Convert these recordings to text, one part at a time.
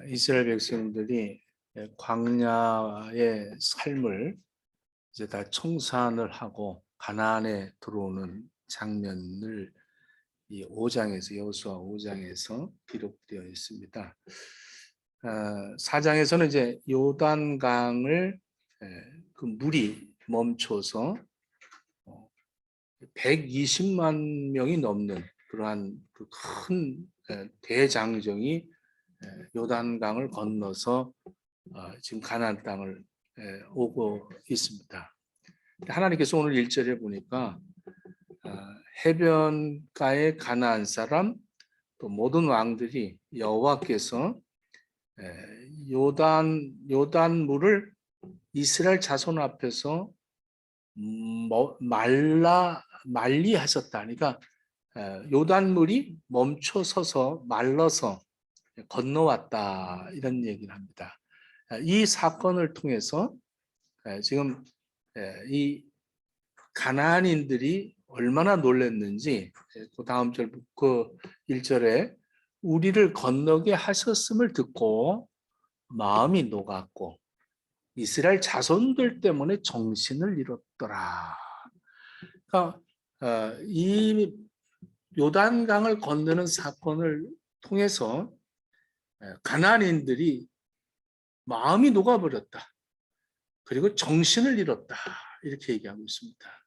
이스라엘 백성들이 광야의 삶을 이제 다 청산을 하고 가나안에 들어오는 장면을 이 5장에서 여호수아 5장에서 기록되어 있습니다. 4장에서는 이제 요단강을 그 물이 멈춰서 120만 명이 넘는 그러한 그 큰 대장정이 요단강을 건너서 지금 가나안 땅을 오고 있습니다. 하나님께서 오늘 1절에 보니까 해변가의 가나안 사람 또 모든 왕들이 여호와께서 요단물을 이스라엘 자손 앞에서 말리하셨다. 그러니까 요단물이 멈춰 서서 말라서 건너왔다 이런 얘기를 합니다. 이 사건을 통해서 지금 이 가나안인들이 얼마나 놀랐는지 그 다음 절 그 1절에 우리를 건너게 하셨음을 듣고 마음이 녹았고 이스라엘 자손들 때문에 정신을 잃었더라. 그러니까 이 요단강을 건너는 사건을 통해서 가나안인들이 마음이 녹아버렸다. 그리고 정신을 잃었다. 이렇게 얘기하고 있습니다.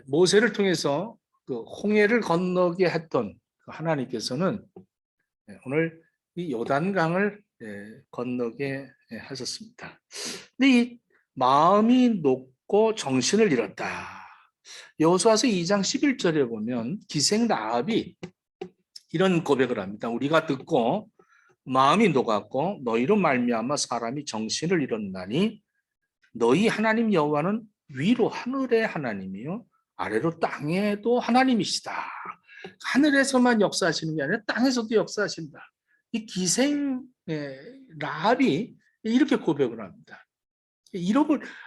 모세를 통해서 그 홍해를 건너게 했던 하나님께서는 오늘 이 요단강을 건너게 하셨습니다. 근데 이 마음이 녹고 정신을 잃었다. 여호수아서 2장 11절에 보면 기생 라합이 이런 고백을 합니다. 우리가 듣고 마음이 녹았고 너희로 말미암아 사람이 정신을 잃었나니 너희 하나님 여호와는 위로 하늘의 하나님이요 아래로 땅에도 하나님이시다. 하늘에서만 역사하시는 게 아니라 땅에서도 역사하신다. 이 기생 라합이 이렇게 고백을 합니다.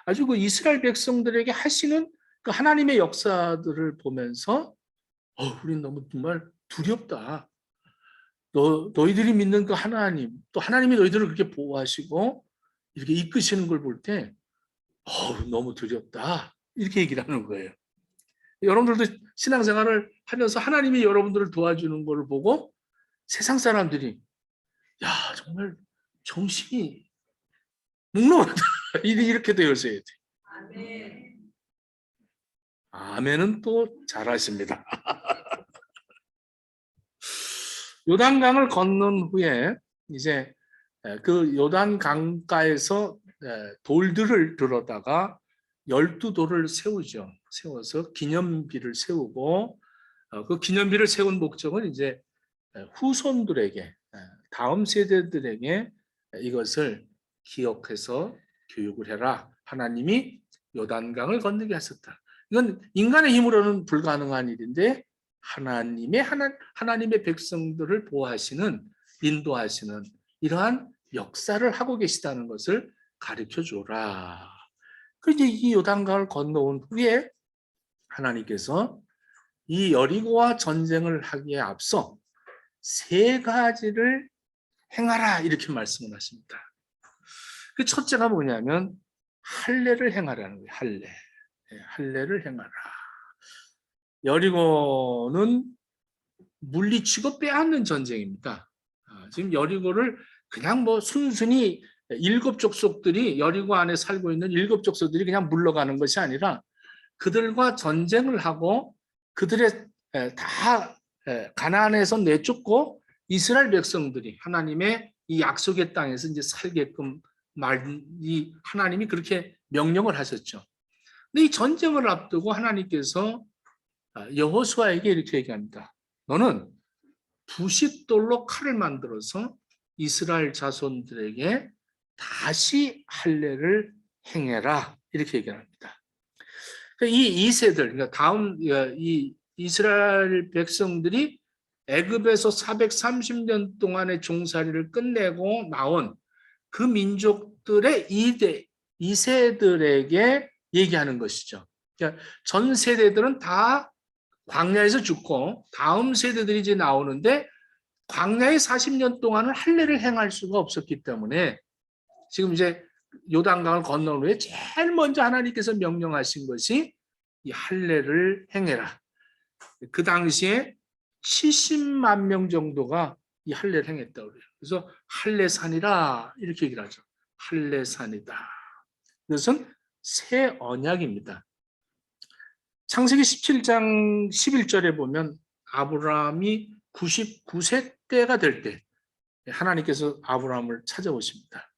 아주 그 이스라엘 백성들에게 하시는 그 하나님의 역사들을 보면서 우리는 너무 정말 두렵다. 너희들이 믿는 그 하나님, 또 하나님이 너희들을 그렇게 보호하시고 이렇게 이끄시는 걸 볼 때 너무 두렵다. 이렇게 얘기를 하는 거예요. 여러분들도 신앙생활을 하면서 하나님이 여러분들을 도와주는 걸 보고 세상 사람들이 야 정말 정신이 몽롱하다. 이렇게 되어져야 돼. 아멘. 아멘은 또 잘하십니다. 요단강을 건넌 후에 이제 그 요단 강가에서 돌들을 들어다가 12돌을 세우죠. 세워서 기념비를 세우고 그 기념비를 세운 목적은 이제 후손들에게 다음 세대들에게 이것을 기억해서 교육을 해라. 하나님이 요단강을 건너게 하셨다. 이건 인간의 힘으로는 불가능한 일인데 하나님의 백성들을 보호하시는 인도하시는 이러한 역사를 하고 계시다는 것을 가르쳐 줘라. 그래서 이 요단강을 건너온 후에 하나님께서 이 여리고와 전쟁을 하기에 앞서 3가지를 행하라 이렇게 말씀을 하십니다. 그 첫째가 뭐냐면 할례를 행하라는 거예요. 할례를 행하라. 여리고는 물리치고 빼앗는 전쟁입니다. 지금 여리고를 그냥 뭐 순순히 7 족속들이 여리고 안에 살고 있는 7 족속들이 그냥 물러가는 것이 아니라 그들과 전쟁을 하고 그들의 다 가나안에서 내쫓고 이스라엘 백성들이 하나님의 이 약속의 땅에서 이제 살게끔 하나님이 그렇게 명령을 하셨죠. 근데 이 전쟁을 앞두고 하나님께서 여호수아에게 이렇게 얘기합니다. 너는 부싯돌로 칼을 만들어서 이스라엘 자손들에게 다시 할례를 행해라 이렇게 얘기합니다. 이 2세들 그러니까 다음 이 이스라엘 백성들이 애굽에서 430년 동안의 종살이를 끝내고 나온 그 민족들의 2세들에게 얘기하는 것이죠. 그러니까 전 세대들은 다 광야에서 죽고 다음 세대들이 이제 나오는데 광야의 40년 동안은 할례를 행할 수가 없었기 때문에 지금 이제 요단강을 건너온 후에 제일 먼저 하나님께서 명령하신 것이 이 할례를 행해라. 그 당시에 70만 명 정도가 이 할례를 행했다고 그래요. 그래서 할례산이라 이렇게 얘기를 하죠. 할례산이다. 이것은 새 언약입니다. 창세기 17장 11절에 보면 아브라함이 99세 때가 될 때 하나님께서 아브라함을 찾아오십니다.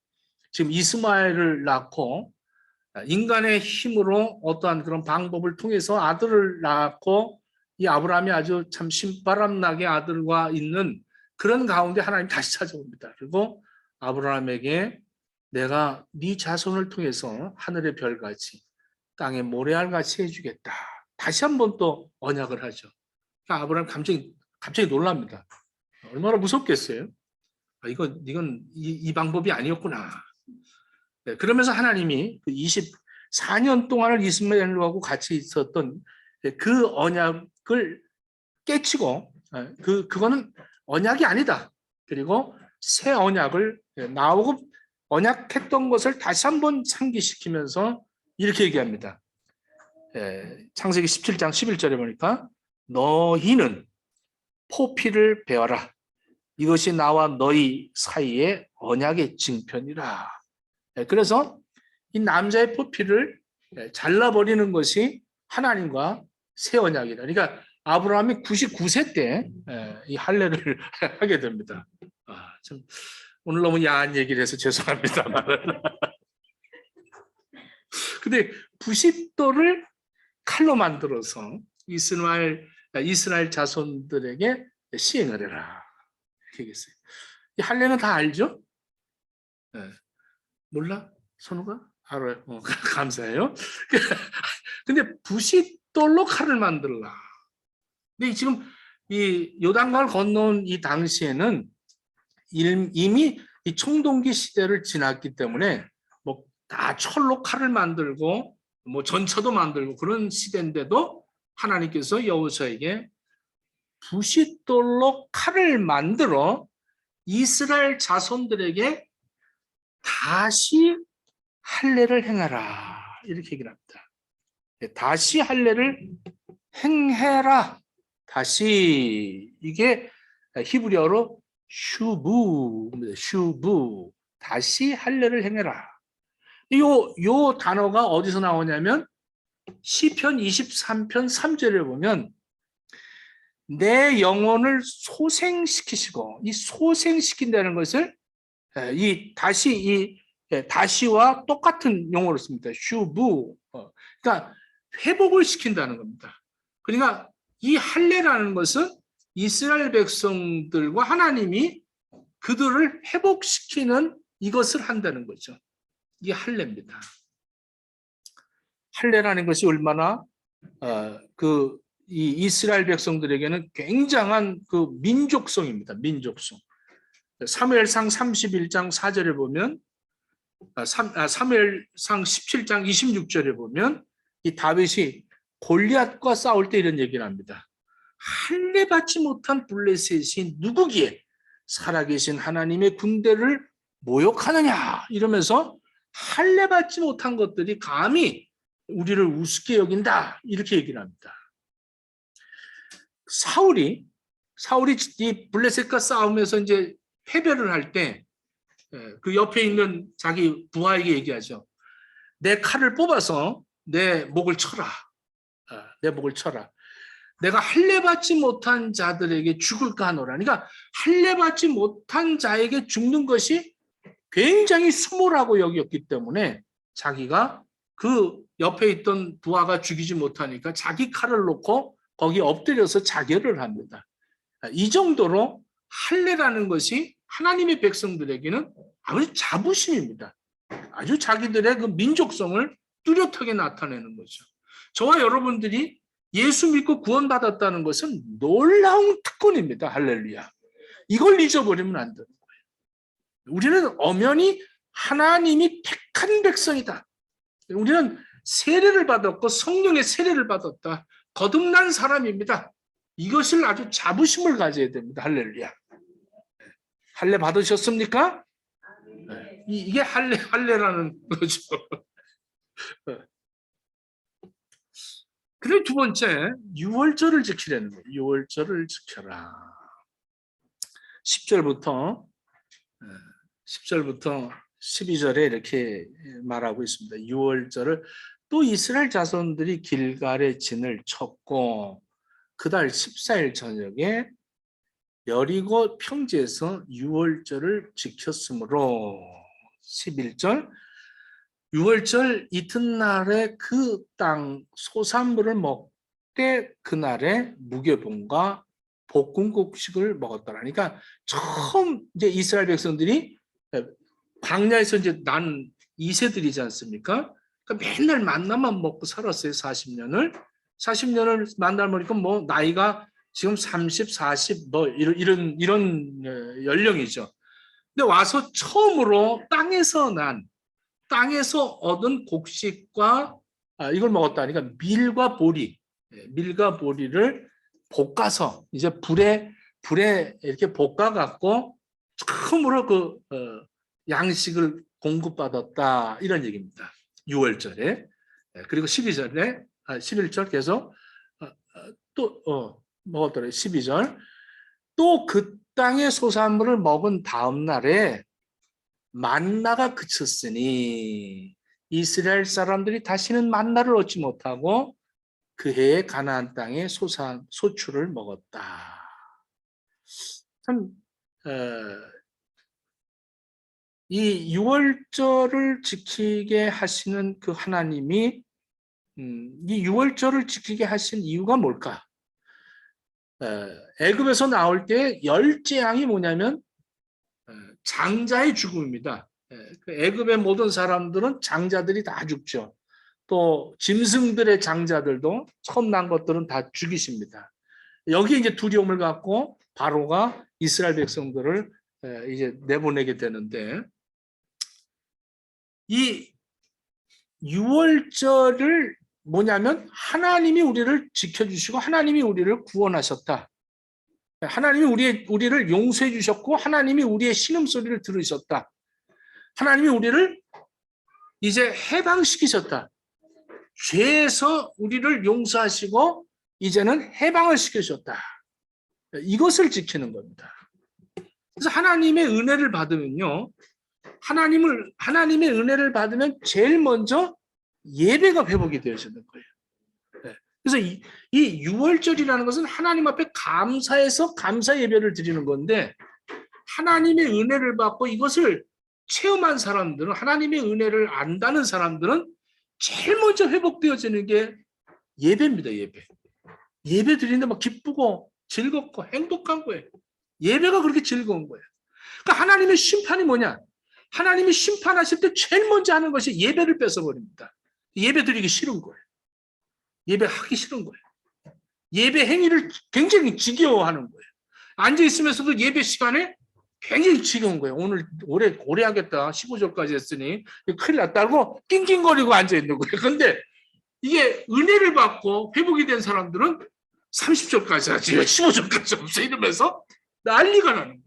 지금 이스마엘을 낳고 인간의 힘으로 어떠한 그런 방법을 통해서 아들을 낳고 이 아브라함이 아주 참 신바람나게 아들과 있는 그런 가운데 하나님 다시 찾아옵니다. 그리고 아브라함에게 내가 네 자손을 통해서 하늘의 별같이 땅의 모래알같이 해주겠다. 다시 한번 또 언약을 하죠. 그러니까 아브라함 갑자기 놀랍니다. 얼마나 무섭겠어요? 이건 이 방법이 아니었구나. 네, 그러면서 하나님이 그 24년 동안을 이스마엘하고 같이 있었던 그 언약을 깨치고 그거는 언약이 아니다. 그리고 새 언약을 나오고 언약했던 것을 다시 한번 상기시키면서 이렇게 얘기합니다. 창세기 17장 11절에 보니까 너희는 포피를 베어라. 이것이 나와 너희 사이의 언약의 징표니라. 그래서 이 남자의 포피를 잘라버리는 것이 하나님과 새 언약이다. 그러니까 아브라함이 99세 때 이 할례를 하게 됩니다. 참 오늘 너무 야한 얘기를 해서 죄송합니다만. 근데 90도를 칼로 만들어서 이스라엘 자손들에게 시행을 해라. 이렇게 얘기했어요. 이 할례는 다 알죠? 몰라? 선우가? 알아요. 감사해요. 근데 90돌로 칼을 만들라. 근데 지금 이 요단강을 건너온 이 당시에는 이미 이 청동기 시대를 지났기 때문에 뭐 다 철로 칼을 만들고 뭐 전차도 만들고 그런 시대인데도 하나님께서 여호수아에게 90돌로 칼을 만들어 이스라엘 자손들에게 다시 할례를 행하라 이렇게 얘기를 합니다. 다시 할례를 행해라. 다시 이게 히브리어로 슈부입니다. 슈부. 다시 할례를 행해라. 요 단어가 어디서 나오냐면 시편 23편 3절에 보면 내 영혼을 소생시키시고 이 소생시킨다는 것을 다시와 똑같은 용어로 씁니다. 슈부. 그러니까 회복을 시킨다는 겁니다. 그러니까 이 할례라는 것은 이스라엘 백성들과 하나님이 그들을 회복시키는 이것을 한다는 거죠. 이 할례입니다. 할례라는 것이 얼마나 이 이스라엘 백성들에게는 굉장한 그 민족성입니다. 민족성. 사무엘상 31장 4절에 보면 사무엘상 17장 26절에 보면 이 다윗이 골리앗과 싸울 때 이런 얘기를 합니다. 할례 받지 못한 블레셋이 누구기에 살아계신 하나님의 군대를 모욕하느냐 이러면서 할례 받지 못한 것들이 감히 우리를 우습게 여긴다 이렇게 얘기를 합니다. 사울이 이 블레셋과 싸우면서 이제 패배를 할 때 그 옆에 있는 자기 부하에게 얘기하죠. 내 칼을 뽑아서 내 목을 쳐라. 내 목을 쳐라. 내가 할례 받지 못한 자들에게 죽을까 하노라. 그러니까 할례 받지 못한 자에게 죽는 것이 굉장히 수모라고 여겼기 때문에 자기가 그 옆에 있던 부하가 죽이지 못하니까 자기 칼을 놓고 거기 엎드려서 자결을 합니다. 이 정도로 할례라는 것이 하나님의 백성들에게는 아주 자부심입니다. 아주 자기들의 그 민족성을 뚜렷하게 나타내는 거죠. 저와 여러분들이 예수 믿고 구원받았다는 것은 놀라운 특권입니다. 할렐루야. 이걸 잊어버리면 안 되는 거예요. 우리는 엄연히 하나님이 택한 백성이다. 우리는 세례를 받았고 성령의 세례를 받았다. 거듭난 사람입니다. 이것을 아주 자부심을 가져야 됩니다. 할렐루야. 할례 받으셨습니까? 네. 이게 할례라는 거죠. 그리고 두 번째, 유월절을 지키라는 거예요. 유월절을 지켜라. 10절부터 12절에 이렇게 말하고 있습니다. 유월절을 또 이스라엘 자손들이 길갈에 진을 쳤고 그달 14일 저녁에 여리고 평지에서 유월절을 지켰으므로 11절 유월절 이튿날에 그 땅 소산물을 먹되 그날에 무교병과 볶음국식을 먹었더라. 그러니까 처음 이제 이스라엘 백성들이 광야에서 이제 난 2세들이지 않습니까? 그러니까 맨날 만나만 먹고 살았어요. 40년을 만날 먹으니까 뭐 나이가 지금 30, 40 뭐 이런 연령이죠. 근데 와서 처음으로 땅에서 얻은 곡식과 이걸 먹었다. 그러니까 밀과 보리를 볶아서 이제 불에 이렇게 볶아 갖고 처음으로 그 양식을 공급받았다 이런 얘기입니다. 6월절에 그리고 11절 계속 또 먹었더래. 12절 또 그 땅의 소산물을 먹은 다음 날에 만나가 그쳤으니 이스라엘 사람들이 다시는 만나를 얻지 못하고 그 해에 가나안 땅의 소출을 먹었다. 참 이 유월절을 지키게 하시는 그 하나님이 이 유월절을 지키게 하신 이유가 뭘까? 애굽에서 나올 때 열 재앙이 뭐냐면 장자의 죽음입니다. 애굽의 모든 사람들은 장자들이 다 죽죠. 또 짐승들의 장자들도 처음 난 것들은 다 죽이십니다. 여기에 이제 두려움을 갖고 바로가 이스라엘 백성들을 이제 내보내게 되는데 이 유월절을 뭐냐면 하나님이 우리를 지켜주시고 하나님이 우리를 구원하셨다. 하나님이 우리를 용서해 주셨고 하나님이 우리의 신음소리를 들으셨다. 하나님이 우리를 이제 해방시키셨다. 죄에서 우리를 용서하시고 이제는 해방을 시키셨다. 이것을 지키는 겁니다. 그래서 하나님의 은혜를 받으면요. 하나님의 은혜를 받으면 제일 먼저 예배가 회복이 되어지는 거예요. 그래서 이 유월절이라는 것은 하나님 앞에 감사해서 감사 예배를 드리는 건데 하나님의 은혜를 받고 이것을 체험한 사람들은 하나님의 은혜를 안다는 사람들은 제일 먼저 회복되어지는 게 예배입니다. 예배 드리는데 막 기쁘고 즐겁고 행복한 거예요. 예배가 그렇게 즐거운 거예요. 그러니까 하나님의 심판이 뭐냐? 하나님이 심판하실 때 제일 먼저 하는 것이 예배를 뺏어버립니다. 예배 드리기 싫은 거예요. 예배하기 싫은 거예요. 예배 행위를 굉장히 지겨워하는 거예요. 앉아있으면서도 예배 시간에 굉장히 지겨운 거예요. 오래 하겠다. 15절까지 했으니 큰일 났다고 낑낑거리고 앉아있는 거예요. 근데 이게 은혜를 받고 회복이 된 사람들은 30절까지 하지 15절까지 없어 이러면서 난리가 나는 거예요.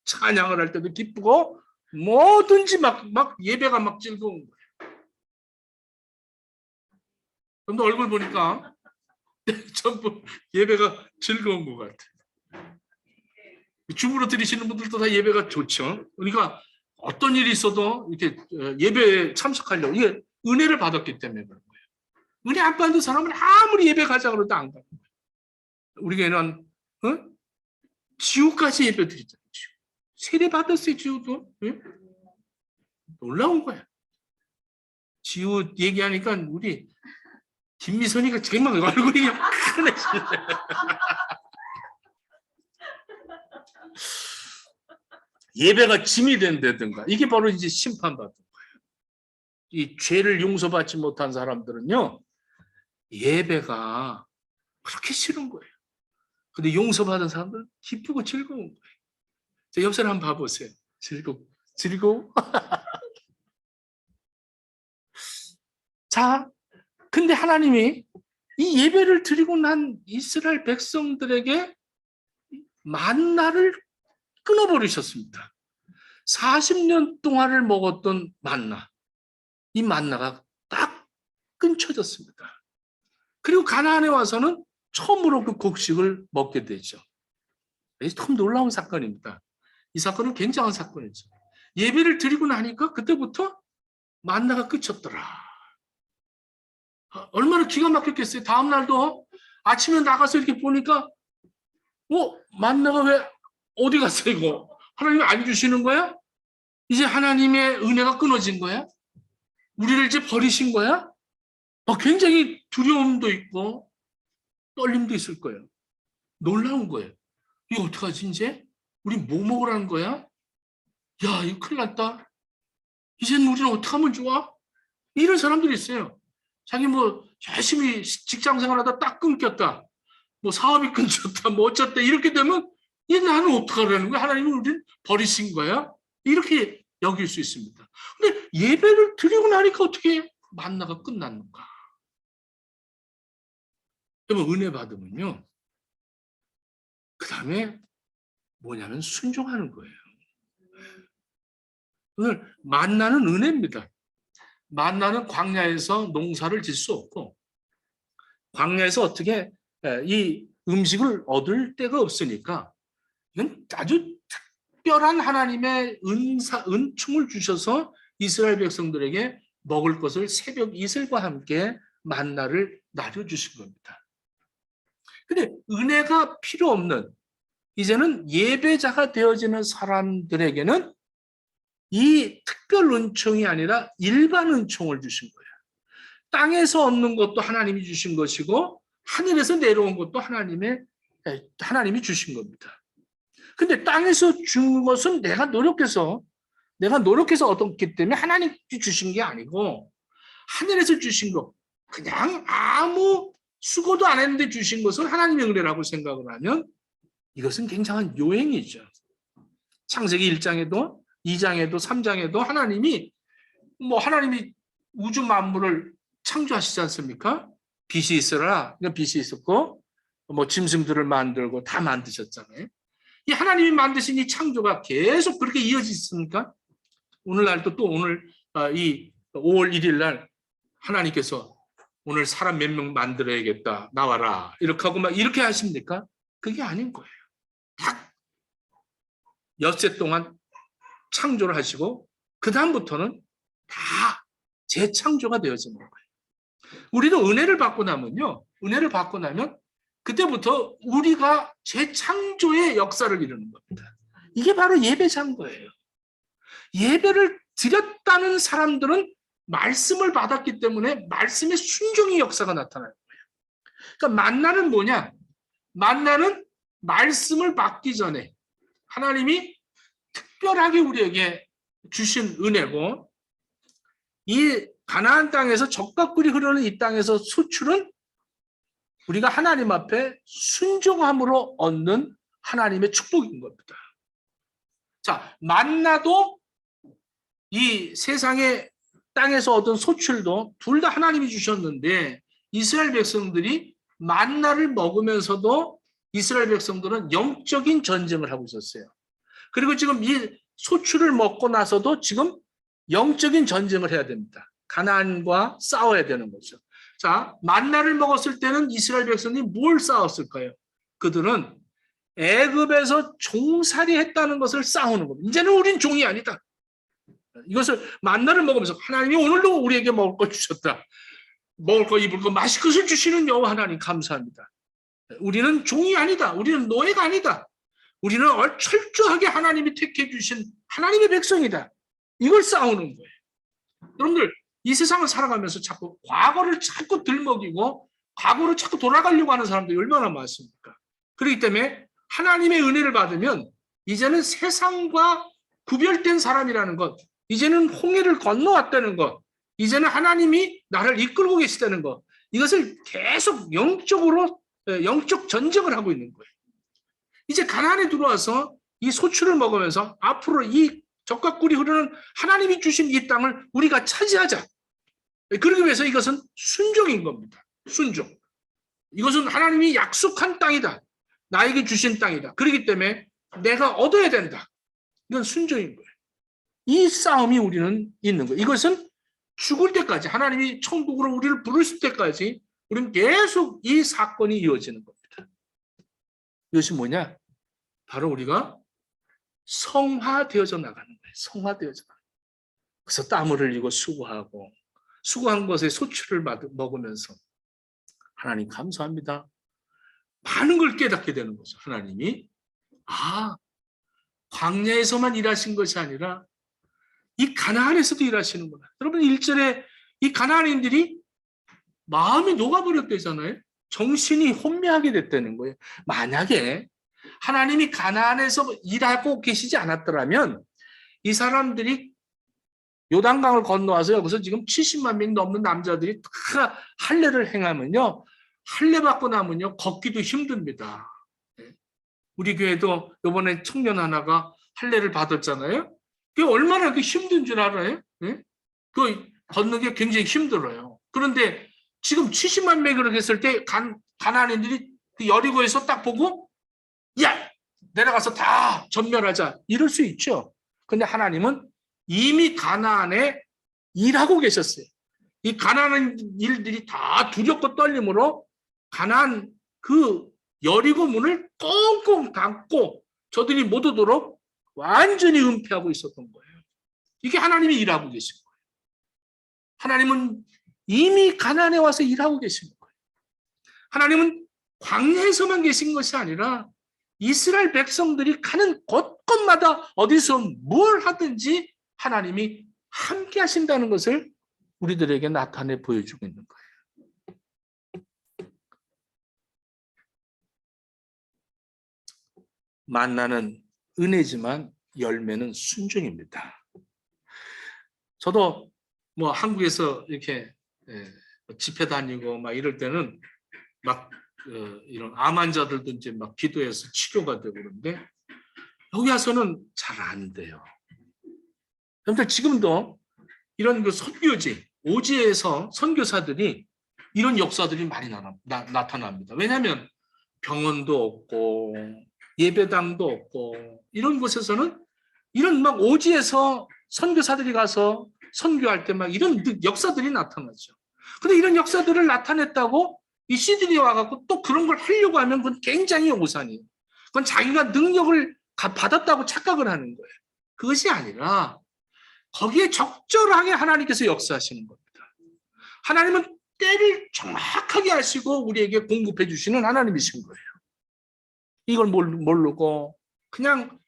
찬양을 할 때도 기쁘고 뭐든지 막 예배가 막 즐거운 거예요. 근데 얼굴 보니까 전부 예배가 즐거운 것 같아요. 주부로 드리시는 분들도 다 예배가 좋죠. 그러니까 어떤 일이 있어도 이렇게 예배에 참석하려고 이게 은혜를 받았기 때문에 그런 거예요. 은혜 안 받는 사람은 아무리 예배 가자고 해도 안 가는 거예요. 우리 교회는 지우까지 예배 드리잖아요. 세례 받았어요. 지우도. 놀라운 거야. 지우 얘기하니까 우리 김미선이가 정말 얼굴이 큰해지네. 예배가 짐이 된다든가 이게 바로 이제 심판받은 거예요. 이 죄를 용서받지 못한 사람들은요 예배가 그렇게 싫은 거예요. 근데 용서받은 사람들은 기쁘고 즐거운 거예요. 자, 옆 사람 한번 봐보세요. 즐거워? 자, 근데 하나님이 이 예배를 드리고 난 이스라엘 백성들에게 만나를 끊어버리셨습니다. 40년 동안을 먹었던 만나, 이 만나가 딱 끊쳐졌습니다. 그리고 가나안에 와서는 처음으로 그 곡식을 먹게 되죠. 참 놀라운 사건입니다. 이 사건은 굉장한 사건이죠. 예배를 드리고 나니까 그때부터 만나가 끝쳤더라. 얼마나 기가 막혔겠어요. 다음 날도 아침에 나가서 이렇게 보니까 만나가 왜 어디 갔어 이거? 하나님이 안 주시는 거야? 이제 하나님의 은혜가 끊어진 거야? 우리를 이제 버리신 거야? 굉장히 두려움도 있고 떨림도 있을 거예요. 놀라운 거예요. 이거 어떡하지 이제? 우리 뭐 먹으라는 거야? 야, 이거 큰일 났다. 이제는 우리는 어떻게 하면 좋아? 이런 사람들이 있어요. 자기 열심히 직장 생활하다 딱 끊겼다. 사업이 끊겼다. 어쩌다. 이렇게 되면 이제 나는 어떡하라는 거야? 하나님은 우리를 버리신 거야? 이렇게 여길 수 있습니다. 근데 예배를 드리고 나니까 어떻게 만나가 끝났는가? 여러분, 은혜 받으면요. 그 다음에 뭐냐면 순종하는 거예요. 오늘 만나는 은혜입니다. 만나는 광야에서 농사를 질 수 없고 광야에서 어떻게 이 음식을 얻을 데가 없으니까 이건 아주 특별한 하나님의 은총을 주셔서 이스라엘 백성들에게 먹을 것을 새벽 이슬과 함께 만나를 나눠주신 겁니다. 근데 은혜가 필요 없는 이제는 예배자가 되어지는 사람들에게는 이 특별 은총이 아니라 일반 은총을 주신 거예요. 땅에서 얻는 것도 하나님이 주신 것이고 하늘에서 내려온 것도 하나님이 주신 겁니다. 근데 땅에서 준 것은 내가 노력해서 얻었기 때문에 하나님이 주신 게 아니고 하늘에서 주신 것, 그냥 아무 수고도 안 했는데 주신 것을 하나님의 은혜라고 생각을 하면 이것은 굉장한 요행이죠. 창세기 1장에도 2장에도 3장에도 하나님이 우주 만물을 창조하시지 않습니까? 빛이 있으라. 빛이 있었고 짐승들을 만들고 다 만드셨잖아요. 이 하나님이 만드신 이 창조가 계속 그렇게 이어지습니까? 오늘날도 또 오늘 이 5월 1일 날 하나님께서 오늘 사람 몇 명 만들어야겠다. 나와라. 이렇게 하고 이렇게 하십니까? 그게 아닌 거예요. 딱 엿새 동안 창조를 하시고 그 다음부터는 다 재창조가 되어지는 거예요. 우리도 은혜를 받고 나면 그때부터 우리가 재창조의 역사를 이루는 겁니다. 이게 바로 예배자인 거예요. 예배를 드렸다는 사람들은 말씀을 받았기 때문에 말씀의 순종의 역사가 나타나는 거예요. 그러니까 만나는 뭐냐? 만나는 말씀을 받기 전에 하나님이 특별하게 우리에게 주신 은혜고 이 가나안 땅에서 젖과 꿀이 흐르는 이 땅에서 소출은 우리가 하나님 앞에 순종함으로 얻는 하나님의 축복인 겁니다. 자, 만나도 이 세상의 땅에서 얻은 소출도 둘 다 하나님이 주셨는데 이스라엘 백성들이 만나를 먹으면서도 이스라엘 백성들은 영적인 전쟁을 하고 있었어요. 그리고 지금 이 소출을 먹고 나서도 지금 영적인 전쟁을 해야 됩니다. 가나안과 싸워야 되는 거죠. 자, 만나를 먹었을 때는 이스라엘 백성이 뭘 싸웠을까요? 그들은 애굽에서 종살이 했다는 것을 싸우는 겁니다. 이제는 우린 종이 아니다. 이것을 만나를 먹으면서 하나님이 오늘도 우리에게 먹을 것 주셨다. 먹을 거 입을 거 마실 것을 주시는 여호와 하나님 감사합니다. 우리는 종이 아니다. 우리는 노예가 아니다. 우리는 철저하게 하나님이 택해 주신 하나님의 백성이다. 이걸 싸우는 거예요. 여러분들 이 세상을 살아가면서 자꾸 과거를 자꾸 들먹이고 과거로 자꾸 돌아가려고 하는 사람들이 얼마나 많습니까? 그렇기 때문에 하나님의 은혜를 받으면 이제는 세상과 구별된 사람이라는 것, 이제는 홍해를 건너왔다는 것, 이제는 하나님이 나를 이끌고 계시다는 것, 이것을 계속 영적 전쟁을 하고 있는 거예요. 이제 가나안에 들어와서 이 소출을 먹으면서 앞으로 이 젖과 꿀이 흐르는 하나님이 주신 이 땅을 우리가 차지하자. 그러기 위해서 이것은 순종인 겁니다. 순종. 이것은 하나님이 약속한 땅이다. 나에게 주신 땅이다. 그렇기 때문에 내가 얻어야 된다. 이건 순종인 거예요. 이 싸움이 우리는 있는 거예요. 이것은 죽을 때까지, 하나님이 천국으로 우리를 부르실 때까지 우리는 계속 이 사건이 이어지는 겁니다. 이것이 뭐냐? 바로 우리가 성화되어져 나가는 거예요. 성화되어져 나가는 거예요. 그래서 땀을 흘리고 수고하고, 수고한 것에 소출을 먹으면서 하나님 감사합니다. 많은 걸 깨닫게 되는 거죠. 하나님이 광야에서만 일하신 것이 아니라 이 가나안에서도 일하시는구나. 여러분 1절에 이 가나안인들이 마음이 녹아버렸대잖아요. 정신이 혼미하게 됐다는 거예요. 만약에 하나님이 가나안에서 일하고 계시지 않았더라면 이 사람들이 요단강을 건너와서 여기서 지금 70만 명 넘는 남자들이 다 할례를 행하면요, 할례 받고 나면요 걷기도 힘듭니다. 우리 교회도 이번에 청년 하나가 할례를 받았잖아요. 그게 얼마나 힘든 줄 알아요? 그 걷는 게 굉장히 힘들어요. 그런데 지금 70만 명이 그렇게 했을 때 가나안인들이 그 여리고에서 딱 보고 야! 내려가서 다 전멸하자 이럴 수 있죠. 근데 하나님은 이미 가나안에 일하고 계셨어요. 이 가나안 일들이 다 두렵고 떨림으로 가나안 그 여리고 문을 꽁꽁 닫고 저들이 못 오도록 완전히 은폐하고 있었던 거예요. 이게 하나님이 일하고 계신 거예요. 하나님은 이미 가나안에 와서 일하고 계신 거예요. 하나님은 광야에서만 계신 것이 아니라 이스라엘 백성들이 가는 곳곳마다 어디서 뭘 하든지 하나님이 함께 하신다는 것을 우리들에게 나타내 보여주고 있는 거예요. 만나는 은혜지만 열매는 순종입니다. 저도 뭐 한국에서 이렇게 집회 다니고 막 이럴 때는 막 이런 암 환자들도 이제 막 기도해서 치료가 되고 그런데 여기 와서는 잘 안 돼요. 여러분들 지금도 이런 그 선교지, 오지에서 선교사들이 이런 역사들이 많이 나타납니다. 왜냐하면 병원도 없고 예배당도 없고 이런 곳에서는 이런 막 오지에서 선교사들이 가서 선교할 때 막 이런 역사들이 나타나죠. 근데 이런 역사들을 나타냈다고 이 시들이 와갖고 또 그런 걸 하려고 하면 그건 굉장히 오산이에요. 그건 자기가 능력을 받았다고 착각을 하는 거예요. 그것이 아니라 거기에 적절하게 하나님께서 역사하시는 겁니다. 하나님은 때를 정확하게 아시고 우리에게 공급해 주시는 하나님이신 거예요. 이걸 모르고 그냥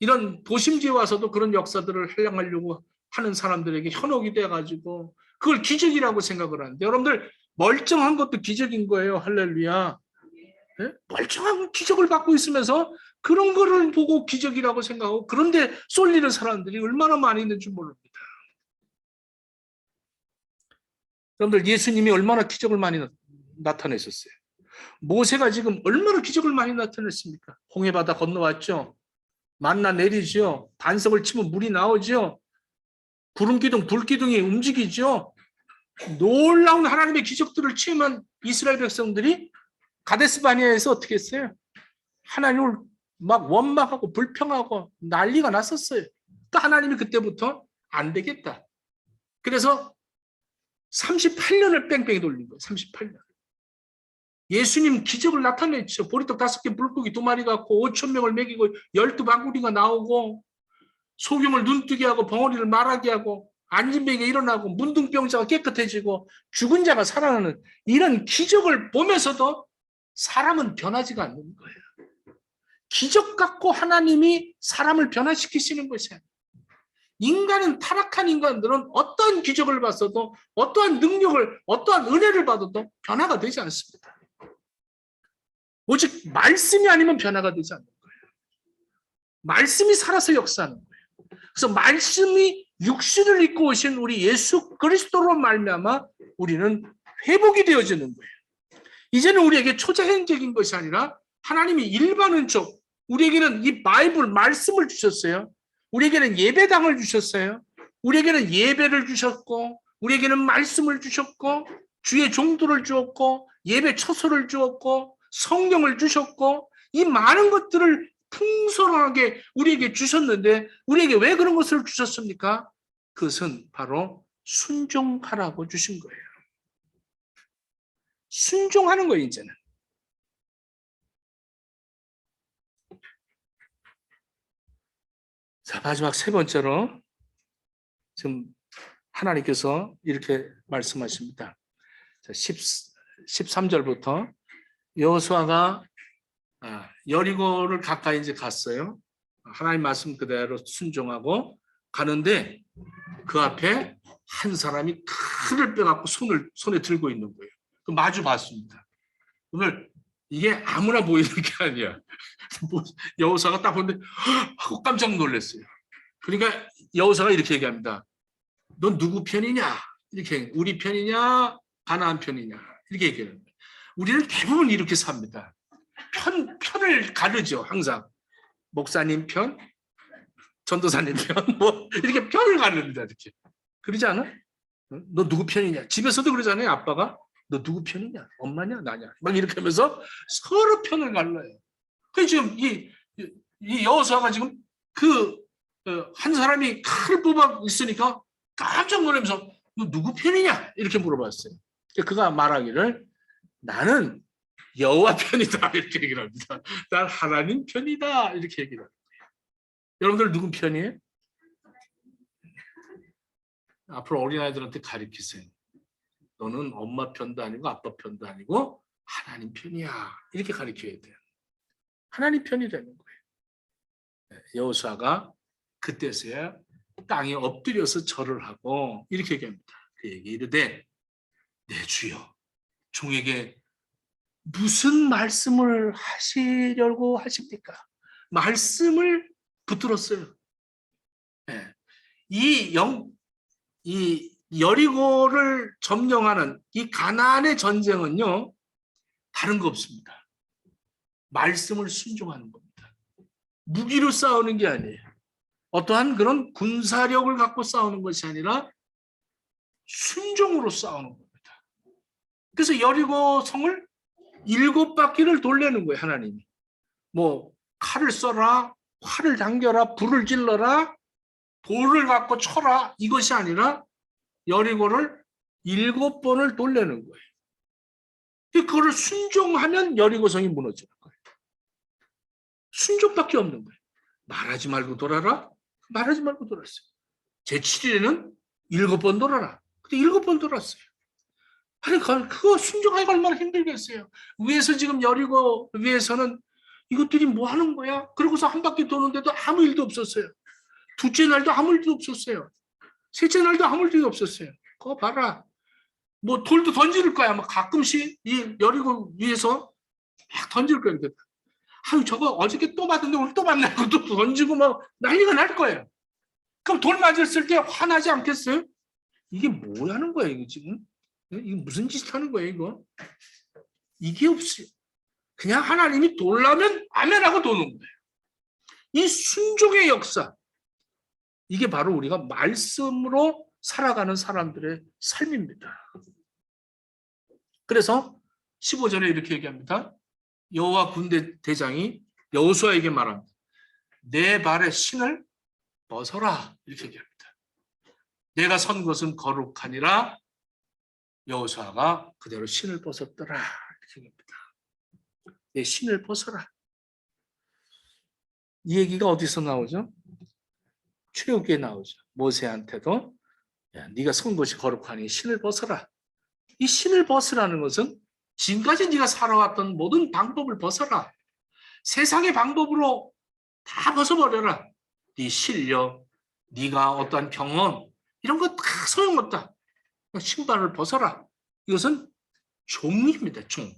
이런 도심지에 와서도 그런 역사들을 하려고 하는 사람들에게 현혹이 돼가지고 그걸 기적이라고 생각을 하는데 여러분들 멀쩡한 것도 기적인 거예요. 할렐루야. 네? 멀쩡한 기적을 받고 있으면서 그런 거를 보고 기적이라고 생각하고 그런데 쏠리는 사람들이 얼마나 많이 있는지 모릅니다. 여러분들 예수님이 얼마나 기적을 많이 나타내셨어요. 모세가 지금 얼마나 기적을 많이 나타냈습니까? 홍해바다 건너왔죠. 만나 내리죠. 반석을 치면 물이 나오죠. 구름기둥, 불기둥이 움직이죠. 놀라운 하나님의 기적들을 체험한 이스라엘 백성들이 가데스바니아에서 어떻게 했어요? 하나님을 막 원망하고 불평하고 난리가 났었어요. 또 하나님이 그때부터 안 되겠다. 그래서 38년을 뺑뺑이 돌린 거예요. 38년. 예수님 기적을 나타냈죠. 보리떡 5개, 물고기 2마리 갖고 5,000명을 먹이고 12바구니가 나오고 소경을 눈뜨게 하고 벙어리를 말하게 하고 안진뱅이가 일어나고 문둥병자가 깨끗해지고 죽은 자가 살아나는 이런 기적을 보면서도 사람은 변하지가 않는 거예요. 기적 갖고 하나님이 사람을 변화시키시는 것이 아니에요. 인간은 타락한 인간들은 어떠한 기적을 봤어도 어떠한 능력을 어떠한 은혜를 받아도 변화가 되지 않습니다. 오직 말씀이 아니면 변화가 되지 않는 거예요. 말씀이 살아서 역사하는 거예요. 그래서 말씀이 육신을 입고 오신 우리 예수 그리스도로 말미암아 우리는 회복이 되어지는 거예요. 이제는 우리에게 초자연적인 것이 아니라 하나님이 일반론적 우리에게는 이 바이블 말씀을 주셨어요. 우리에게는 예배당을 주셨어요. 우리에게는 예배를 주셨고 우리에게는 말씀을 주셨고 주의 종도를 주었고 예배 처소를 주었고 성령을 주셨고 이 많은 것들을 풍성하게 우리에게 주셨는데 우리에게 왜 그런 것을 주셨습니까? 그것은 바로 순종하라고 주신 거예요. 순종하는 거예요, 이제는. 자, 마지막 세 번째로 지금 하나님께서 이렇게 말씀하십니다. 자, 13절부터 여호수아가 여리고를 가까이 이제 갔어요. 하나님 말씀 그대로 순종하고 가는데 그 앞에 한 사람이 칼을 빼갖고 손에 들고 있는 거예요. 마주 봤습니다. 오늘 이게 아무나 보이는 게 아니야. 여호수아가 딱 보는데 하고 깜짝 놀랐어요. 그러니까 여호수아가 이렇게 얘기합니다. 넌 누구 편이냐? 이렇게 우리 편이냐? 가나안 편이냐? 이렇게 얘기해요. 우리는 대부분 이렇게 삽니다. 편을 가르죠. 항상 목사님 편, 전도사님 편, 뭐 이렇게 편을 가릅니다. 이렇게 그러지 않아? 너 누구 편이냐? 집에서도 그러잖아요. 아빠가 너 누구 편이냐? 엄마냐? 나냐? 막 이렇게 하면서 서로 편을 갈라요. 그 지금 이 여호수아가 지금 한 사람이 칼을 뽑아 있으니까 깜짝 놀라면서 너 누구 편이냐? 이렇게 물어봤어요. 그가 말하기를 나는 여호와 편이다 이렇게 얘기를 합니다. 난 하나님 편이다 이렇게 얘기를 합니다. 여러분들 누구 편이에요? 앞으로 어린아이들한테 가르치세요. 너는 엄마 편도 아니고 아빠 편도 아니고 하나님 편이야 이렇게 가르쳐야 돼요. 하나님 편이라는 거예요. 여호수아가 그때서야 땅에 엎드려서 절을 하고 이렇게 얘기합니다. 그에게 이르되 내 주여 종에게 무슨 말씀을 하시려고 하십니까? 말씀을 붙들었어요. 네. 이 여리고를 점령하는 이 가나안의 전쟁은요 다른 거 없습니다. 말씀을 순종하는 겁니다. 무기로 싸우는 게 아니에요. 어떠한 그런 군사력을 갖고 싸우는 것이 아니라 순종으로 싸우는 겁니다. 그래서 여리고 성을 7바퀴를 돌리는 거예요. 하나님이. 뭐 칼을 써라, 활을 당겨라, 불을 질러라, 돌을 갖고 쳐라 이것이 아니라 여리고를 7번을 돌리는 거예요. 그거를 순종하면 여리고성이 무너지는 거예요. 순종밖에 없는 거예요. 말하지 말고 돌아라. 말하지 말고 돌았어요. 제7일에는 7번 돌아라. 근데 7번 돌았어요. 아니 그거 순종하기가 얼마나 힘들겠어요. 위에서 지금 여리고 위에서는 이것들이 뭐 하는 거야? 그러고서 한 바퀴 도는데도 아무 일도 없었어요. 둘째 날도 아무 일도 없었어요. 셋째 날도 아무 일도 없었어요. 그거 봐라. 뭐 돌도 던질 거야. 막 가끔씩 이 여리고 위에서 막 던질 거예요. 아유 저거 어저께 또 맞았는데 오늘 또 맞네. 또 던지고 막 난리가 날 거예요. 그럼 돌 맞았을 때 화나지 않겠어요? 이게 뭐 하는 거야 이거 지금? 이게 무슨 짓 하는 거예요 이거? 이게 없어요. 그냥 하나님이 돌라면 아멘하고 도는 거예요. 이 순종의 역사. 이게 바로 우리가 말씀으로 살아가는 사람들의 삶입니다. 그래서 15절에 이렇게 얘기합니다. 여호와 군대 대장이 여호수아에게 말합니다. 내 발에 신을 벗어라 이렇게 얘기합니다. 내가 선 것은 거룩하니라. 여호수아가 그대로 신을 벗었더라 이렇게 얘기합니다. 내 신을 벗어라. 이 얘기가 어디서 나오죠? 출애굽기에 나오죠. 모세한테도 야, 네가 선 것이 거룩하니 신을 벗어라. 이 신을 벗으라는 것은 지금까지 네가 살아왔던 모든 방법을 벗어라. 세상의 방법으로 다 벗어버려라. 네 실력, 네가 어떠한 경험 이런 거 다 소용없다. 신발을 벗어라. 이것은 종입니다. 종.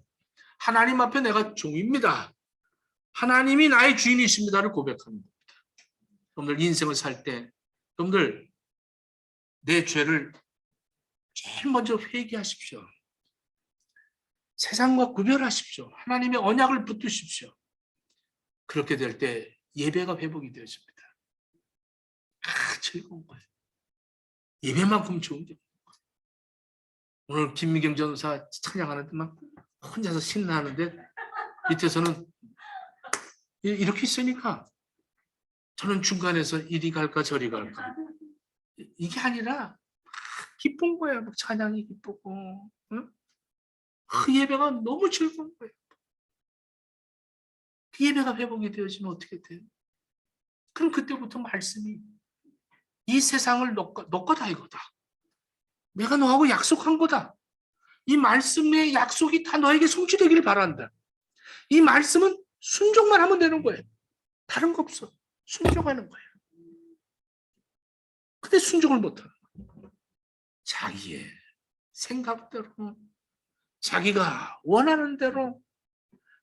하나님 앞에 내가 종입니다. 하나님이 나의 주인이십니다를 고백합니다. 여러분들 인생을 살 때 여러분들 내 죄를 제일 먼저 회개하십시오. 세상과 구별하십시오. 하나님의 언약을 붙드십시오. 그렇게 될 때 예배가 회복이 되어집니다. 즐거운 거예요. 예배만큼 좋은 게 오늘 김미경 전사 찬양하는데 막 혼자서 신나하는데 밑에서는 이렇게 있으니까 저는 중간에서 이리 갈까 저리 갈까. 이게 아니라 기쁜 거예요. 막 찬양이 기쁘고, 응? 그 예배가 너무 즐거운 거예요. 그 예배가 회복이 되어지면 어떻게 돼요? 그럼 그때부터 말씀이 이 세상을 너 거다 이거다. 내가 너하고 약속한 거다. 이 말씀의 약속이 다 너에게 성취되기를 바란다. 이 말씀은 순종만 하면 되는 거예요. 다른 거 없어. 순종하는 거예요. 근데 순종을 못하는 거예요. 자기의 생각대로, 자기가 원하는 대로,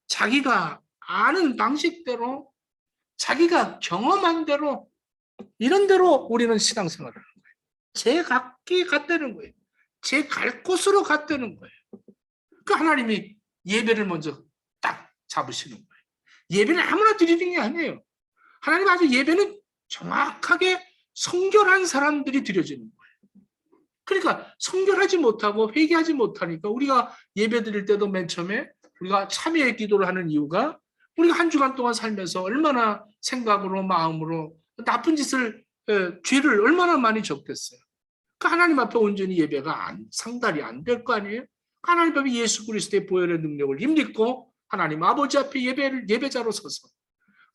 자기가 아는 방식대로, 자기가 경험한 대로, 이런 대로 우리는 신앙생활을 하는 거예요. 제 각기 갔다는 거예요. 제 갈 곳으로 갔다는 거예요. 그 하나님이 예배를 먼저 딱 잡으시는 거예요. 예배는 아무나 드리는 게 아니에요. 하나님 아주 예배는 정확하게 성결한 사람들이 드려지는 거예요. 그러니까 성결하지 못하고 회개하지 못하니까 우리가 예배 드릴 때도 맨 처음에 우리가 참회의 기도를 하는 이유가 우리가 한 주간 동안 살면서 얼마나 생각으로 마음으로 나쁜 짓을 죄를 얼마나 많이 적겠어요. 그 하나님 앞에 온전히 예배가 상달이 안 될 거 아니에요? 하나님 앞에 예수 그리스도의 보혈의 능력을 힘입고 하나님 아버지 앞에 예배자로 서서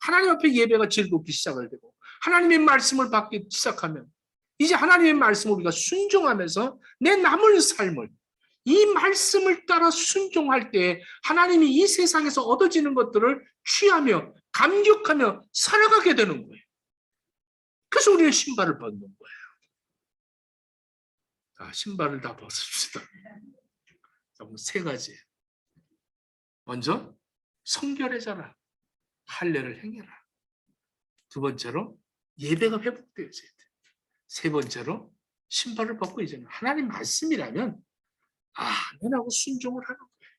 하나님 앞에 예배가 즐겁기 시작을 되고 하나님의 말씀을 받기 시작하면 이제 하나님의 말씀을 우리가 순종하면서 내 남은 삶을 이 말씀을 따라 순종할 때 하나님이 이 세상에서 얻어지는 것들을 취하며 감격하며 살아가게 되는 거예요. 그래서 우리는 신발을 벗는 거예요. 신발을 다 벗읍시다. 세 가지. 먼저 성결해져라. 할례를 행해라. 두 번째로 예배가 회복되어져야 돼. 세 번째로 신발을 벗고 이제는 하나님 말씀이라면 아멘하고 순종을 하는 거예요.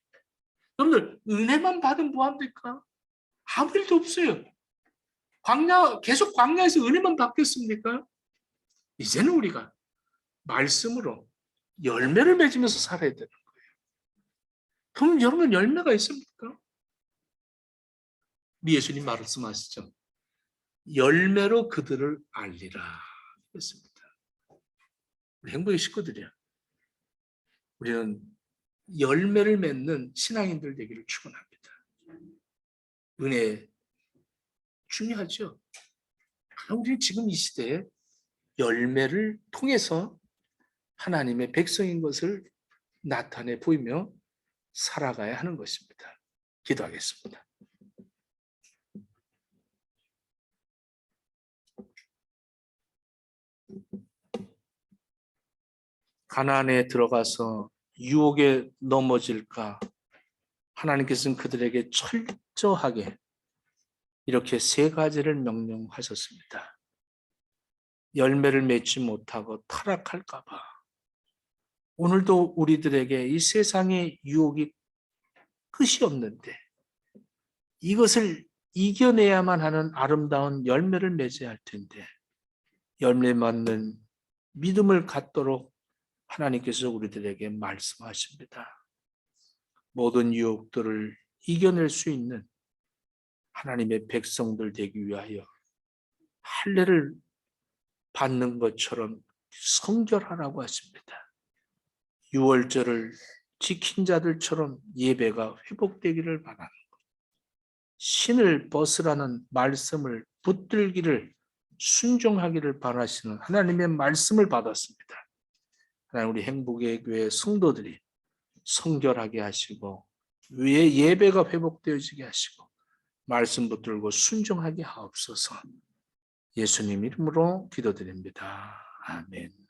여러분들 은혜만 받으면 뭐합니까? 아무 일도 없어요. 계속 광야에서 은혜만 받겠습니까? 이제는 우리가 말씀으로 열매를 맺으면서 살아야 되는 거예요. 그럼 여러분 열매가 있습니까? 우리 예수님 말씀하시죠. 열매로 그들을 알리라 했습니다. 우리 행복의 식구들이야. 우리는 열매를 맺는 신앙인들 되기를 축원합니다. 은혜 중요하죠. 우리 지금 이 시대에 열매를 통해서 하나님의 백성인 것을 나타내 보이며 살아가야 하는 것입니다. 기도하겠습니다. 가나안에 들어가서 유혹에 넘어질까 하나님께서는 그들에게 철저하게 이렇게 세 가지를 명령하셨습니다. 열매를 맺지 못하고 타락할까 봐. 오늘도 우리들에게 이 세상의 유혹이 끝이 없는데 이것을 이겨내야만 하는 아름다운 열매를 맺어야 할 텐데 열매 맺는 믿음을 갖도록 하나님께서 우리들에게 말씀하십니다. 모든 유혹들을 이겨낼 수 있는 하나님의 백성들 되기 위하여 할례를 받는 것처럼 성결하라고 하십니다. 유월절을 지킨 자들처럼 예배가 회복되기를 바라는 것. 신을 벗으라는 말씀을 붙들기를 순종하기를 바라시는 하나님의 말씀을 받았습니다. 하나님 우리 행복의 교회 성도들이 성결하게 하시고 위에 예배가 회복되어지게 하시고 말씀 붙들고 순종하게 하옵소서. 예수님 이름으로 기도드립니다. 아멘.